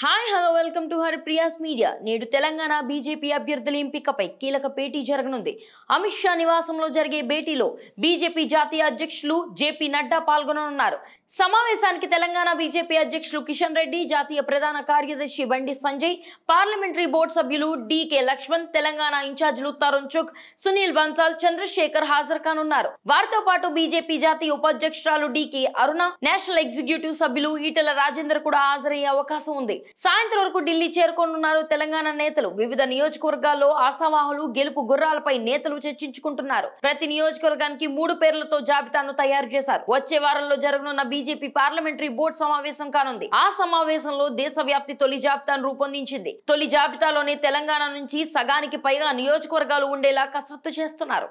Hi hello welcome to Haripriya's media. నేడు Telangana BJP అభ్యర్థుల ఎంపికపై కీలక భేటీ జరగనుంది. అమిత్ షా నివాసంలో జరిగే భేటీలో బీజేపీ జాతీయ అధ్యక్షులు జేపీ నడ్డా పాల్గొననున్నారు. సమావేశానికి తెలంగాణ బీజేపీ అధ్యక్షులు కిషన్ రెడ్డి, జాతీయ ప్రధాన కార్యదర్శి బండి సంజయ్, పార్లమెంటరీ బోర్డు సభ్యులు డీకే లక్ష్మణ్, తెలంగాణ ఇన్ఛార్జీలు తరుణ్ చుక్, సునీల్ బన్సాల్, చంద్రశేఖర్ హాజరు కానున్నారు. వారితో పాటు బీజేపీ జాతీయ ఉపాధ్యక్షురాలు డీకే అరుణ, నేషనల్ ఎగ్జిక్యూటివ్ సభ్యులు ఈటెల రాజేందర్ కూడా హాజరయ్యే అవకాశం ఉంది. సాయంత్రం వరకు ఢిల్లీ చేరుకోనున్నారు తెలంగాణ నేతలు. వివిధ నియోజకవర్గాల్లో ఆశావాహులు గెలుపు గుర్రాలపై నేతలు చర్చించుకుంటున్నారు. ప్రతి నియోజకవర్గానికి 3 పేర్లతో జాబితాను తయారు చేశారు. వచ్చే వారంలో జరగనున్న బీజేపీ పార్లమెంటరీ బోర్డు సమావేశం కానుంది. ఆ సమావేశంలో దేశవ్యాప్తి తొలి జాబితాను రూపొందించింది. తొలి జాబితాలోనే తెలంగాణ నుంచి సగానికి పైగా నియోజకవర్గాలు ఉండేలా కసరత్తు చేస్తున్నారు.